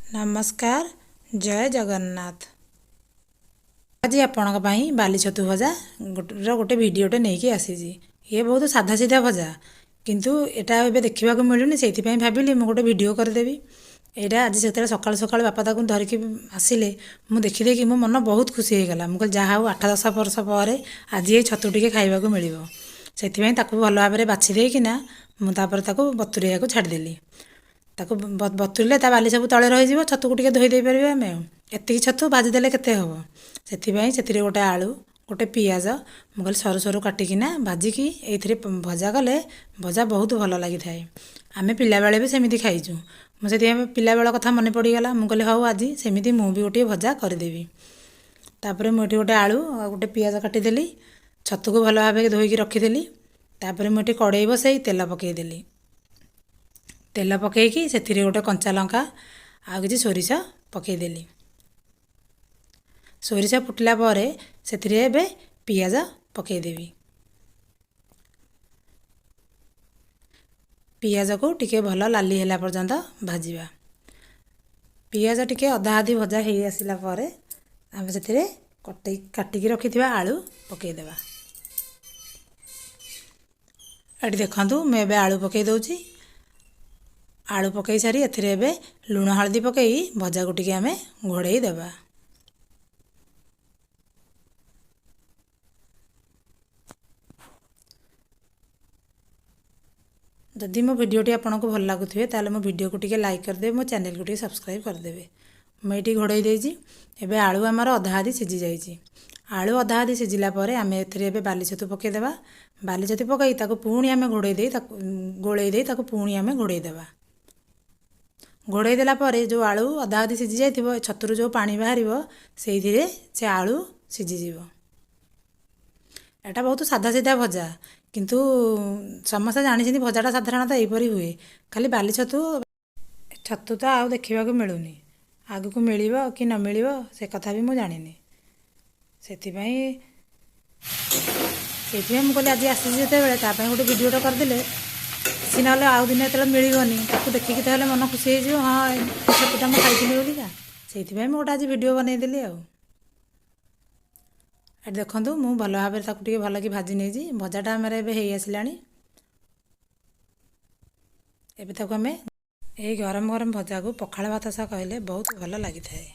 नमस्कार जय जगन्नाथ। आज आपण बाली छतु भजा गोटे भिडटे नहीं आसी। ये बहुत साधा सीधा भजा किंतु एटा एबे देखा मिलूनी से भाविली मुझे गोटे भिड करदेवी। यहाँ आज से सकाल सकाल बापा ताक धरिकी आसिले मुझे देखीदे मो मन बहुत खुशी हो गला। मुझे जहाँ 8-10 वर्ष पर आज ये छतु टे खाइबा मिल से भल भाव में बाछी देकिना मुझे बतुरिया छाड़देली। ताको बतुरले बाली सब तले रही छतु को धोई दे पारे आम एति छतु भाजीदे के हम से गोटे आलू गोटे पियाज मुझे सरू सरू काटिकिना भाजिकी ये भजा कले भजा बहुत भल लगी थाए। आम पिला बेले भी सेमती खाइचु। मुझे पिला बेल कथा मन पड़गला मुझे हाँ आज सेमती मुझे गोटे भजा करदेवी। तापर मुझे गोटे आलू गोटे पियाज काटिदेली छतु को भल भाव धोईकी रखीदेली। तापर मुझे कड़े बसई तेल पकईदेली। तेल पकईकी से गोटे कंचा लंका आ कि सोरिष पकईदेली। सोरिष फुटिला पर से पियाज पकईदेवी। पियाज को टिके भल लाली है पर्यंत भाजवा। पियाज टिके अधा अधी भजा हो आसला आम से काटिकी रखि आलू पकईदेवा। ये देखु मुझे आलू पकई दौची। आलू पकई सारी एबे लुण हलदी पकई भजा को टिके आमे घोड़े देवा। जदि मो भिडियोटी आपको भल लगुए ताले मो भिडियो को टिके लाइक करदे, मो चैनल को टिके सब्सक्राइब करदे। मुझे घोड़े देजी। एबे आलू आमर अधा आधी सिझी जाइए। आलू अधा आधी सिझिला आम ए बाली छतु पकईदेवा। बाली छतु पकई पुणी आम घोड़े गोले पुणी आम घोड़े देवा। घोड़े देला जो आलू अधा अधी सिझी जाइए छतुर जो पानी बाहर से आलू सिझीज। एटा बहुत साधा सीधा भजा किंतु समस्त जानी भजाटा साधारणतः यहीपरी हुए। खाली बाली छतु छतु तो आउ देखा मिलूनी आग को मिल कि न मिल से कथा भी मुझे जानी से मुझे आज आसी जो गोटे भिडियोटा करदे सी ना आउ दिन जो मिलनी देखिकी तो मन खुशी हो हाँ छतुटा मुझे खाई बोलिका से गोटे आज भिड बनईदेली। देखु मुझे भल भाव में भल कि भाजी नहीं भजाटा आम आसला। एबे आम यही गरम गरम भजा को पखाल भात सह कहले बहुत भल लगी थाए।